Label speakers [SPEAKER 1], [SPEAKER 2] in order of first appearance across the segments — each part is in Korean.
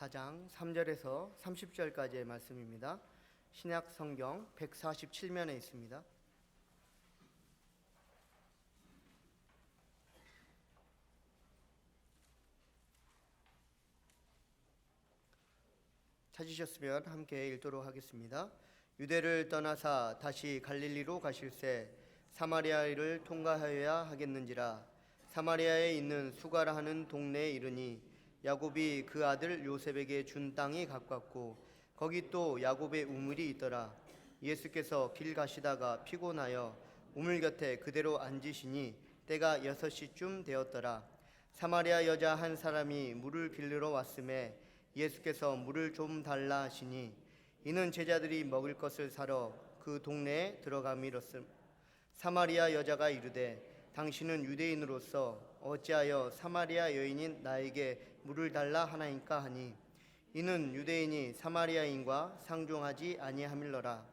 [SPEAKER 1] 4장 3절에서 30절까지의 말씀입니다. 신약 성경 147면에 있습니다. 찾으셨으면 함께 읽도록 하겠습니다. 유대를 떠나사 다시 갈릴리로 가실새 사마리아를 통과하여야 하겠는지라. 사마리아에 있는 수가라 하는 동네에 이르니 야곱이 그 아들 요셉에게 준 땅이 가깝고 거기 또 야곱의 우물이 있더라. 예수께서 길 가시다가 피곤하여 우물 곁에 그대로 앉으시니 때가 6시쯤 되었더라. 사마리아 여자 한 사람이 물을 빌리러 왔음에 예수께서 물을 좀 달라 하시니 이는 제자들이 먹을 것을 사러 그 동네에 들어가미로써 사마리아 여자가 이르되 당신은 유대인으로서 어찌하여 사마리아 여인인 나에게 물을 달라 하나이까 하니 이는 유대인이 사마리아인과 상종하지 아니함일러라.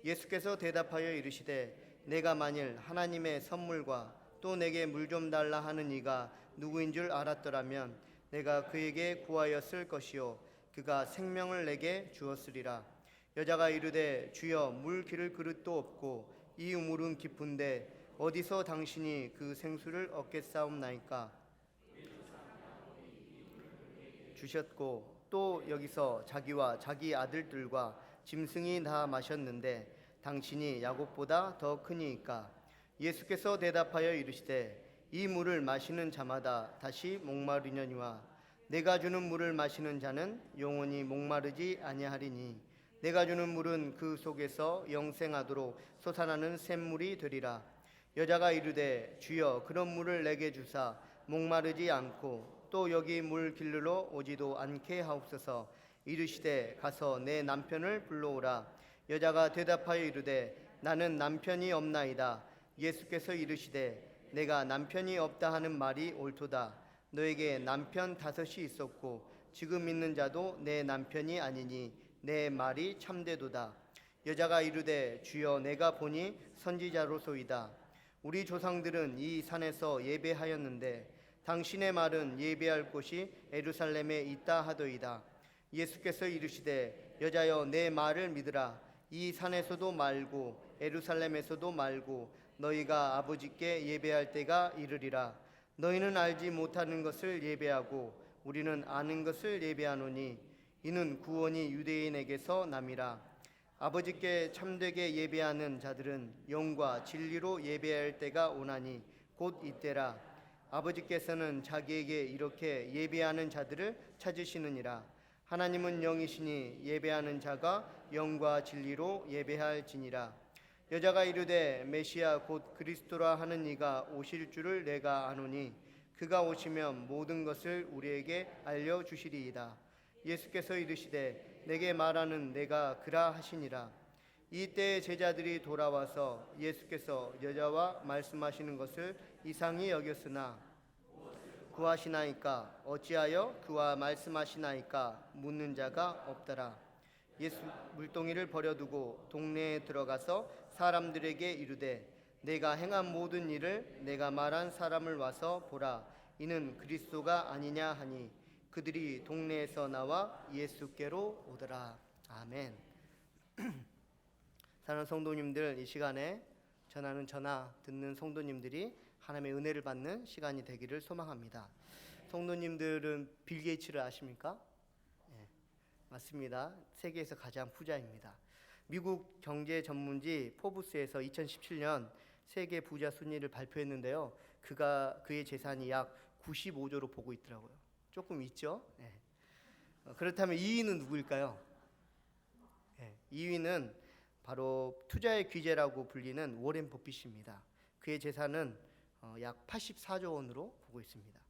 [SPEAKER 1] 예수께서 대답하여 이르시되 내가 만일 하나님의 선물과 또 내게 물 좀 달라 하는 이가 누구인 줄 알았더라면 내가 그에게 구하였을 것이요 그가 생명을 내게 주었으리라. 여자가 이르되 주여 물 기를 그릇도 없고 이 우물은 깊은데 어디서 당신이 그 생수를 얻겠사옵나이까. 주셨고 또 여기서 자기와 자기 아들들과 짐승이 다 마셨는데 당신이 야곱보다 더 크니이까. 예수께서 대답하여 이르시되 이 물을 마시는 자마다 다시 목마르려니와 내가 주는 물을 마시는 자는 영원히 목마르지 아니하리니 내가 주는 물은 그 속에서 영생하도록 솟아나는 샘물이 되리라. 여자가 이르되 주여 그런 물을 내게 주사 목마르지 않고 또 여기 물 길르러 오지도 않게 하옵소서. 이르시되 가서 내 남편을 불러오라. 여자가 대답하여 이르되 나는 남편이 없나이다. 예수께서 이르시되 내가 남편이 없다 하는 말이 옳도다. 너에게 남편 5이 있었고 지금 있는 자도 내 남편이 아니니 내 말이 참되도다. 여자가 이르되 주여 내가 보니 선지자로소이다. 우리 조상들은 이 산에서 예배하였는데 당신의 말은 예배할 곳이 예루살렘에 있다 하더이다. 예수께서 이르시되 여자여 내 말을 믿으라. 이 산에서도 말고 예루살렘에서도 말고 너희가 아버지께 예배할 때가 이르리라. 너희는 알지 못하는 것을 예배하고 우리는 아는 것을 예배하노니 이는 구원이 유대인에게서 남이라. 아버지께 참되게 예배하는 자들은 영과 진리로 예배할 때가 오나니 곧 이때라. 아버지께서는 자기에게 이렇게 예배하는 자들을 찾으시느니라. 하나님은 영이시니 예배하는 자가 영과 진리로 예배할지니라. 여자가 이르되 메시아 곧 그리스도라 하는 이가 오실 줄을 내가 아노니 그가 오시면 모든 것을 우리에게 알려주시리이다. 예수께서 이르시되 내게 말하는 내가 그라 하시니라. 이때 제자들이 돌아와서 예수께서 여자와 말씀하시는 것을 이상히 여겼으나 구하시나이까 어찌하여 그와 말씀하시나이까 묻는 자가 없더라. 예수 물동이를 버려두고 동네에 들어가서 사람들에게 이르되 내가 행한 모든 일을 내가 말한 사람을 와서 보라. 이는 그리스도가 아니냐 하니 그들이 동네에서 나와 예수께로 오더라. 아멘. 사랑하는 성도님들, 이 시간에 전하는 전화 듣는 성도님들이 하나님의 은혜를 받는 시간이 되기를 소망합니다. 성도님들은 빌 게이츠를 아십니까? 네, 맞습니다. 세계에서 가장 부자입니다. 미국 경제 전문지 포브스에서 2017년 세계 부자 순위를 발표했는데요. 그의 재산이 약 95조로 보고 있더라고요. 조금 있죠? 네. 그렇다면 2위는 누구일까요? 네, 2위는 바로 투자의 귀재라고 불리는 워렌 버핏입니다. 그의 재산은 약 84조 원으로 보고 있습니다.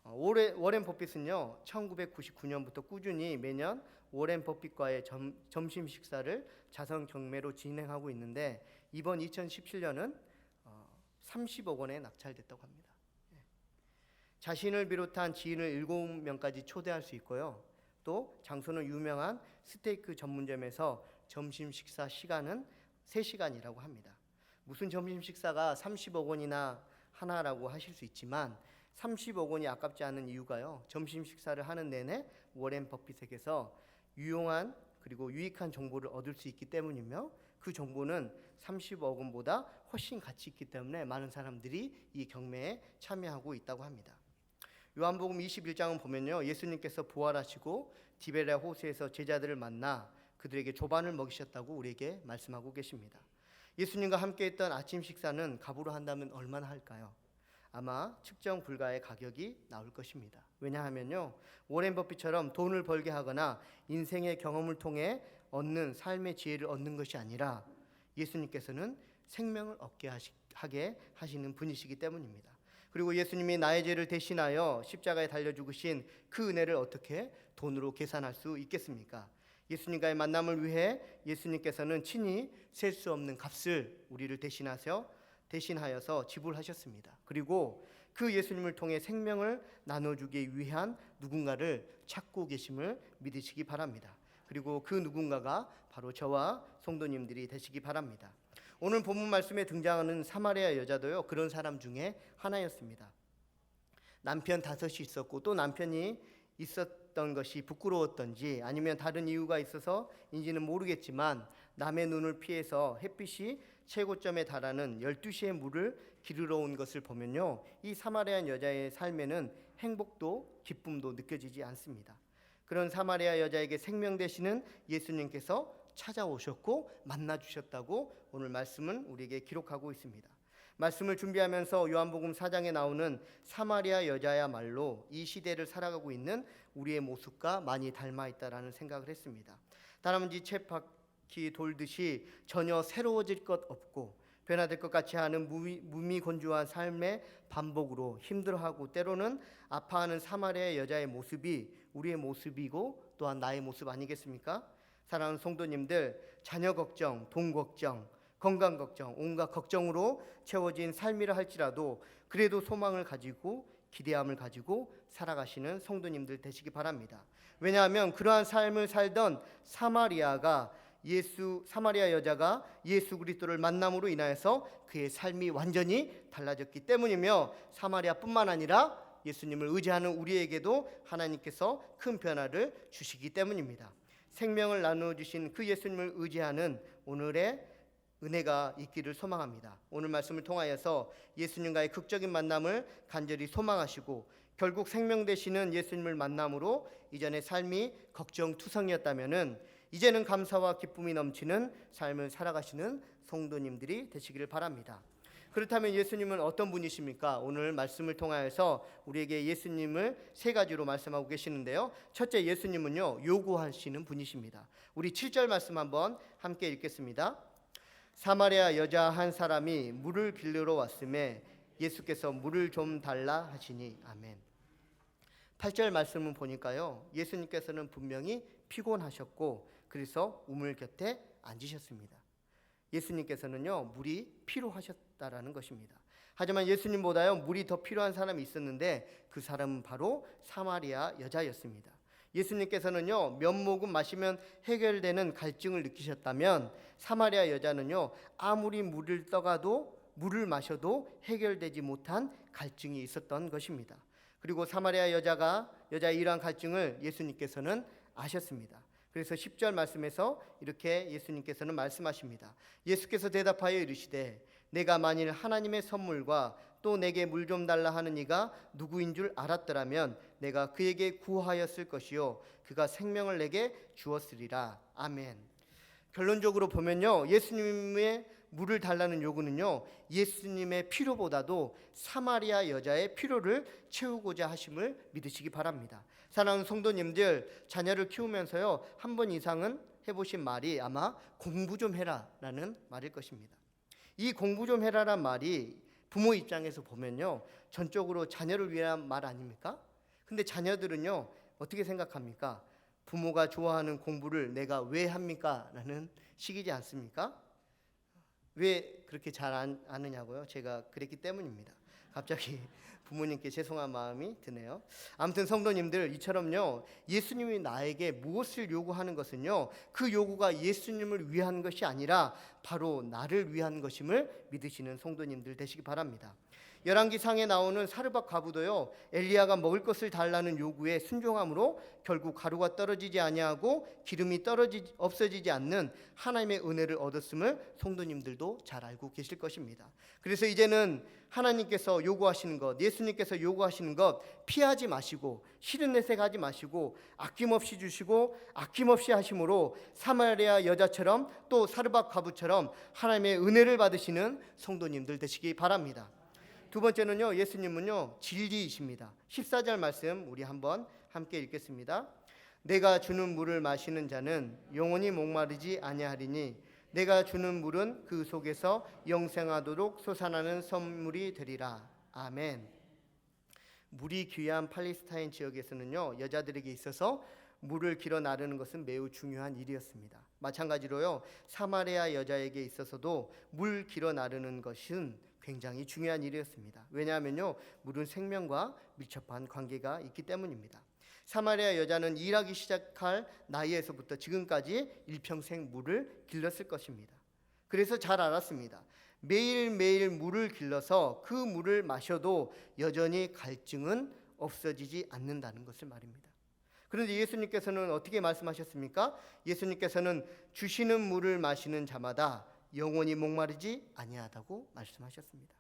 [SPEAKER 1] 워렌 버핏은요 1999년부터 꾸준히 매년 워렌 버핏과의 점심 식사를 자선 경매로 진행하고 있는데 이번 2017년은 30억 원에 낙찰됐다고 합니다. 자신을 비롯한 지인을 7명까지 초대할 수 있고요. 또 장소는 유명한 스테이크 전문점에서 점심 식사 시간은 3시간이라고 합니다. 무슨 점심 식사가 30억 원이나 하나라고 하실 수 있지만 30억 원이 아깝지 않은 이유가요, 점심 식사를 하는 내내 워렌 버핏에게서 유용한 그리고 유익한 정보를 얻을 수 있기 때문이며, 그 정보는 30억 원보다 훨씬 가치 있기 때문에 많은 사람들이 이 경매에 참여하고 있다고 합니다. 요한복음 21장은 보면요, 예수님께서 부활하시고 디베랴 호수에서 제자들을 만나 그들에게 조반을 먹이셨다고 우리에게 말씀하고 계십니다. 예수님과 함께 했던 아침 식사는 값으로 한다면 얼마나 할까요? 아마 측정 불가의 가격이 나올 것입니다. 왜냐하면요, 워렌 버핏처럼 돈을 벌게 하거나 인생의 경험을 통해 얻는 삶의 지혜를 얻는 것이 아니라 예수님께서는 생명을 얻게 하게 하시는 분이시기 때문입니다. 그리고 예수님이 나의 죄를 대신하여 십자가에 달려 죽으신 그 은혜를 어떻게 돈으로 계산할 수 있겠습니까? 예수님과의 만남을 위해 예수님께서는 친히 셀 수 없는 값을 우리를 대신하여서 지불하셨습니다. 그리고 그 예수님을 통해 생명을 나눠주기 위한 누군가를 찾고 계심을 믿으시기 바랍니다. 그리고 그 누군가가 바로 저와 성도님들이 되시기 바랍니다. 오늘 본문 말씀에 등장하는 사마리아 여자도요, 그런 사람 중에 하나였습니다. 남편 5이 있었고, 또 남편이 있었던 것이 부끄러웠던지 아니면 다른 이유가 있어서인지는 모르겠지만, 남의 눈을 피해서 햇빛이 최고점에 달하는 12시에 물을 기르러 온 것을 보면요, 이 사마리아 여자의 삶에는 행복도 기쁨도 느껴지지 않습니다. 그런 사마리아 여자에게 생명 되시는 예수님께서 찾아오셨고 만나주셨다고 오늘 말씀은 우리에게 기록하고 있습니다. 말씀을 준비하면서 요한복음 4장에 나오는 사마리아 여자야말로 이 시대를 살아가고 있는 우리의 모습과 많이 닮아있다라는 생각을 했습니다. 다람쥐 쳇바퀴 돌듯이 전혀 새로워질 것 없고 변화될 것 같이 하는 무미건조한 삶의 반복으로 힘들어하고 때로는 아파하는 사마리아 여자의 모습이 우리의 모습이고 또한 나의 모습 아니겠습니까? 사랑하는 성도님들, 자녀 걱정, 돈 걱정, 건강 걱정, 온갖 걱정으로 채워진 삶이라 할지라도 그래도 소망을 가지고 기대함을 가지고 살아가시는 성도님들 되시기 바랍니다. 왜냐하면 그러한 삶을 살던 사마리아 여자가 예수 그리스도를 만남으로 인하여서 그의 삶이 완전히 달라졌기 때문이며, 사마리아뿐만 아니라 예수님을 의지하는 우리에게도 하나님께서 큰 변화를 주시기 때문입니다. 생명을 나누어주신 그 예수님을 의지하는 오늘의 은혜가 있기를 소망합니다. 오늘 말씀을 통하여서 예수님과의 극적인 만남을 간절히 소망하시고 결국 생명 되시는 예수님을 만남으로 이전의 삶이 걱정투성이었다면 이제는 감사와 기쁨이 넘치는 삶을 살아가시는 성도님들이 되시기를 바랍니다. 그렇다면 예수님은 어떤 분이십니까? 오늘 말씀을 통하여서 우리에게 예수님을 3가지로 말씀하고 계시는데요. 첫째, 예수님은요, 요구하시는 분이십니다. 우리 7절 말씀 한번 함께 읽겠습니다. 사마리아 여자 한 사람이 물을 빌리러 왔음에 예수께서 물을 좀 달라 하시니. 아멘. 8절 말씀을 보니까요, 예수님께서는 분명히 피곤하셨고 그래서 우물 곁에 앉으셨습니다. 예수님께서는요, 물이 필요하셨다라는 것입니다. 하지만 예수님보다요, 물이 더 필요한 사람이 있었는데 그 사람은 바로 사마리아 여자였습니다. 예수님께서는요, 몇 모금 마시면 해결되는 갈증을 느끼셨다면 사마리아 여자는요, 아무리 물을 마셔도 해결되지 못한 갈증이 있었던 것입니다. 그리고 사마리아 여자의 이러한 갈증을 예수님께서는 아셨습니다. 그래서 10절 말씀에서 이렇게 예수님께서는 말씀하십니다. 예수께서 대답하여 이르시되 내가 만일 하나님의 선물과 또 내게 물 좀 달라 하는 이가 누구인 줄 알았더라면 내가 그에게 구하였을 것이요 그가 생명을 내게 주었으리라. 아멘. 결론적으로 보면요, 예수님의 물을 달라는 요구는요, 예수님의 필요보다도 사마리아 여자의 필요를 채우고자 하심을 믿으시기 바랍니다. 사랑하는 성도님들, 자녀를 키우면서요, 한 번 이상은 해보신 말이 아마 공부 좀 해라라는 말일 것입니다. 이 공부 좀 해라란 말이 부모 입장에서 보면요, 전적으로 자녀를 위한 말 아닙니까? 근데 자녀들은요, 어떻게 생각합니까? 부모가 좋아하는 공부를 내가 왜 합니까? 라는 식이지 않습니까? 왜 그렇게 잘 아느냐고요? 제가 그랬기 때문입니다. 갑자기 부모님께 죄송한 마음이 드네요. 아무튼 성도님들, 이처럼요, 예수님이 나에게 무엇을 요구하는 것은요, 그 요구가 예수님을 위한 것이 아니라 바로 나를 위한 것임을 믿으시는 성도님들 되시기 바랍니다. 열왕기상에 나오는 사르밧 과부도요, 엘리야가 먹을 것을 달라는 요구에 순종함으로 결국 가루가 떨어지지 아니하고 기름이 없어지지 않는 하나님의 은혜를 얻었음을 성도님들도 잘 알고 계실 것입니다. 그래서 이제는 하나님께서 요구하시는 것, 예수님께서 요구하시는 것 피하지 마시고 싫은 내색 하지 마시고 아낌없이 주시고 아낌없이 하심으로 사마리아 여자처럼 또 사르밧 과부처럼 하나님의 은혜를 받으시는 성도님들 되시기 바랍니다. 두 번째는요, 예수님은요 진리이십니다. 14절 말씀 우리 한번 함께 읽겠습니다. 내가 주는 물을 마시는 자는 영원히 목마르지 아니하리니 내가 주는 물은 그 속에서 영생하도록 솟아나는 선물이 되리라. 아멘. 물이 귀한 팔레스타인 지역에서는요, 여자들에게 있어서 물을 길어 나르는 것은 매우 중요한 일이었습니다. 마찬가지로요, 사마리아 여자에게 있어서도 물 길어 나르는 것은 굉장히 중요한 일이었습니다. 왜냐하면요, 물은 생명과 밀접한 관계가 있기 때문입니다. 사마리아 여자는 일하기 시작할 나이에서부터 지금까지 일평생 물을 길렀을 것입니다. 그래서 잘 알았습니다. 매일매일 물을 길러서 그 물을 마셔도 여전히 갈증은 없어지지 않는다는 것을 말입니다. 그런데 예수님께서는 어떻게 말씀하셨습니까? 예수님께서는 주시는 물을 마시는 자마다 영원히 목마르지 아니하다고 말씀하셨습니다.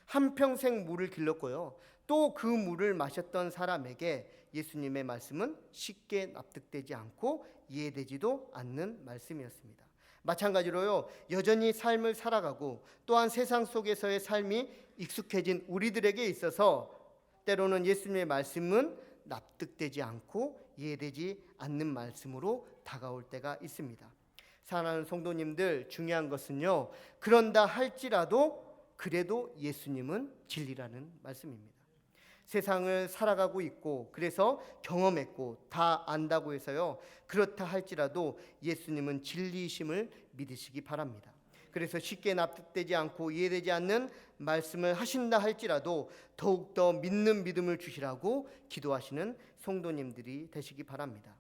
[SPEAKER 1] 한평생 물을 길렀고요, 또 그 물을 마셨던 사람에게 예수님의 말씀은 쉽게 납득되지 않고 이해되지도 않는 말씀이었습니다. 마찬가지로요, 여전히 삶을 살아가고 또한 세상 속에서의 삶이 익숙해진 우리들에게 있어서 때로는 예수님의 말씀은 납득되지 않고 이해되지 않는 말씀으로 다가올 때가 있습니다. 사랑하는 성도님들, 중요한 것은요, 그런다 할지라도 그래도 예수님은 진리라는 말씀입니다. 세상을 살아가고 있고 그래서 경험했고 다 안다고 해서요, 그렇다 할지라도 예수님은 진리이심을 믿으시기 바랍니다. 그래서 쉽게 납득되지 않고 이해되지 않는 말씀을 하신다 할지라도 더욱더 믿는 믿음을 주시라고 기도하시는 성도님들이 되시기 바랍니다.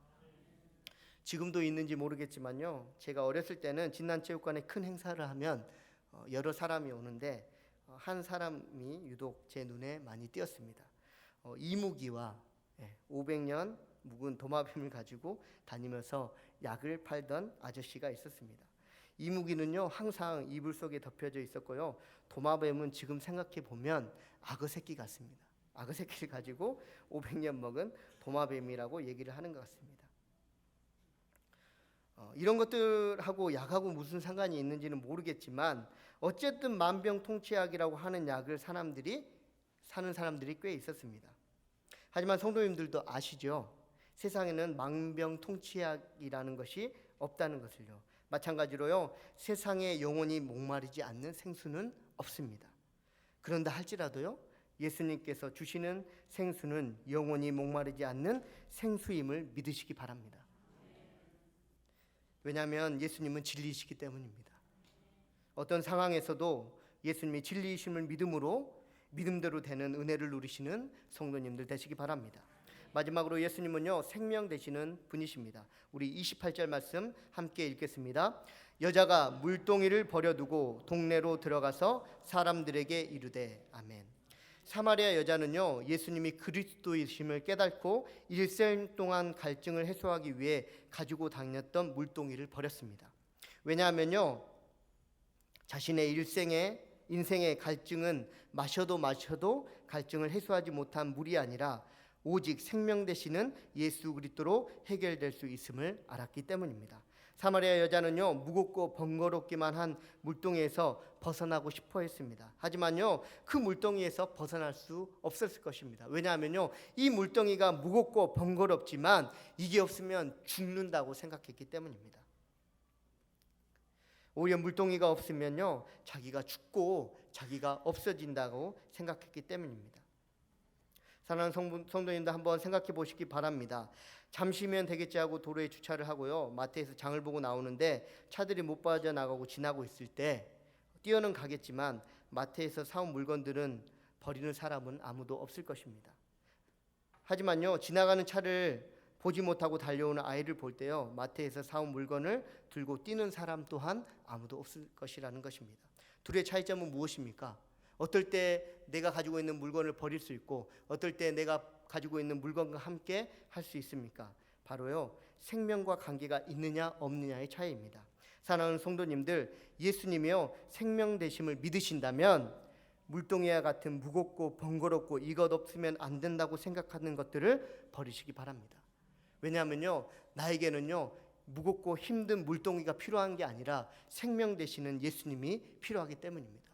[SPEAKER 1] 지금도 있는지 모르겠지만요, 제가 어렸을 때는 진난체육관에 큰 행사를 하면 여러 사람이 오는데 한 사람이 유독 제 눈에 많이 띄었습니다. 이무기와 500년 묵은 도마뱀을 가지고 다니면서 약을 팔던 아저씨가 있었습니다. 이무기는요 항상 이불 속에 덮여져 있었고요, 도마뱀은 지금 생각해 보면 악어 새끼 같습니다. 악어 새끼를 가지고 500년 먹은 도마뱀이라고 얘기를 하는 것 같습니다. 이런 것들하고 약하고 무슨 상관이 있는지는 모르겠지만 어쨌든 만병통치약이라고 하는 약을 사는 사람들이 꽤 있었습니다. 하지만 성도님들도 아시죠? 세상에는 만병통치약이라는 것이 없다는 것을요. 마찬가지로요, 세상에 영원히 목마르지 않는 생수는 없습니다. 그런다 할지라도요, 예수님께서 주시는 생수는 영원히 목마르지 않는 생수임을 믿으시기 바랍니다. 왜냐하면 예수님은 진리이시기 때문입니다. 어떤 상황에서도 예수님이 진리이심을 믿음대로 되는 은혜를 누리시는 성도님들 되시기 바랍니다. 마지막으로 예수님은요 생명 되시는 분이십니다. 우리 28절 말씀 함께 읽겠습니다. 여자가 물동이를 버려두고 동네로 들어가서 사람들에게 이르되 아멘. 사마리아 여자는요 예수님이 그리스도이심을 깨닫고 일생 동안 갈증을 해소하기 위해 가지고 다녔던 물동이를 버렸습니다. 왜냐하면요 자신의 인생의 갈증은 마셔도 갈증을 해소하지 못한 물이 아니라 오직 생명 되시는 예수 그리스도로 해결될 수 있음을 알았기 때문입니다. 사마리아 여자는요 무겁고 번거롭기만 한 물동이에서 벗어나고 싶어 했습니다. 하지만요 그 물동이에서 벗어날 수 없었을 것입니다. 왜냐하면요 이 물동이가 무겁고 번거롭지만 이게 없으면 죽는다고 생각했기 때문입니다. 오히려 물동이가 없으면요 자기가 죽고 자기가 없어진다고 생각했기 때문입니다. 사랑하는 성도님들 한번 생각해 보시기 바랍니다. 잠시면 되겠지 하고 도로에 주차를 하고요 마트에서 장을 보고 나오는데 차들이 못 빠져나가고 지나고 있을 때 뛰어는 가겠지만 마트에서 사온 물건들은 버리는 사람은 아무도 없을 것입니다. 하지만요 지나가는 차를 보지 못하고 달려오는 아이를 볼 때요 마트에서 사온 물건을 들고 뛰는 사람 또한 아무도 없을 것이라는 것입니다. 둘의 차이점은 무엇입니까? 어떨 때 내가 가지고 있는 물건을 버릴 수 있고 어떨 때 내가 가지고 있는 물건과 함께 할 수 있습니까? 바로요, 생명과 관계가 있느냐 없느냐의 차이입니다. 사랑하는 성도님들, 예수님이요 생명 되심을 믿으신다면 물동이와 같은 무겁고 번거롭고 이것 없으면 안 된다고 생각하는 것들을 버리시기 바랍니다. 왜냐하면요, 나에게는요 무겁고 힘든 물동이가 필요한 게 아니라 생명 되시는 예수님이 필요하기 때문입니다.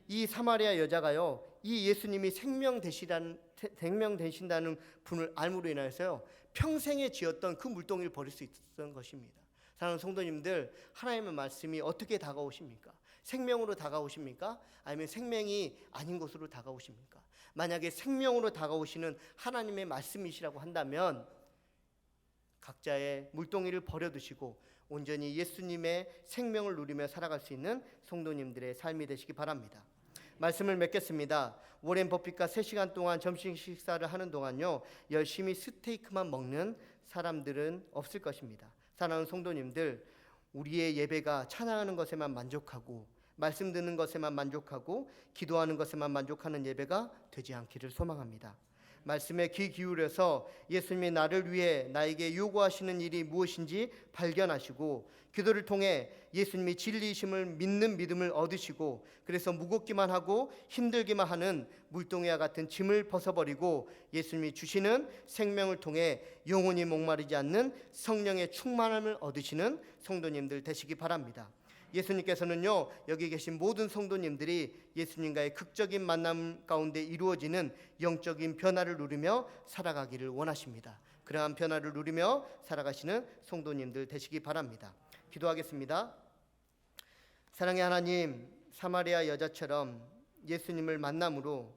[SPEAKER 1] 이 사마리아 여자가요, 이 예수님이 생명 되신다는 분을 알므로 인하여서요 평생에 지었던 그 물동이를 버릴 수 있었던 것입니다. 사랑하는 성도님들, 하나님의 말씀이 어떻게 다가오십니까? 생명으로 다가오십니까? 아니면 생명이 아닌 곳으로 다가오십니까? 만약에 생명으로 다가오시는 하나님의 말씀이시라고 한다면 각자의 물동이를 버려두시고 온전히 예수님의 생명을 누리며 살아갈 수 있는 성도님들의 삶이 되시기 바랍니다. 말씀을 맺겠습니다. 워렌 버핏과 3시간 동안 점심 식사를 하는 동안요 열심히 스테이크만 먹는 사람들은 없을 것입니다. 사랑하는 성도님들, 우리의 예배가 찬양하는 것에만 만족하고 말씀 듣는 것에만 만족하고 기도하는 것에만 만족하는 예배가 되지 않기를 소망합니다. 말씀에 귀 기울여서 예수님이 나를 위해 나에게 요구하시는 일이 무엇인지 발견하시고 기도를 통해 예수님이 진리이심을 믿는 믿음을 얻으시고 그래서 무겁기만 하고 힘들기만 하는 물동이와 같은 짐을 벗어버리고 예수님이 주시는 생명을 통해 영원히 목마르지 않는 성령의 충만함을 얻으시는 성도님들 되시기 바랍니다. 예수님께서는요 여기 계신 모든 성도님들이 예수님과의 극적인 만남 가운데 이루어지는 영적인 변화를 누리며 살아가기를 원하십니다. 그러한 변화를 누리며 살아가시는 성도님들 되시기 바랍니다. 기도하겠습니다. 사랑의 하나님, 사마리아 여자처럼 예수님을 만남으로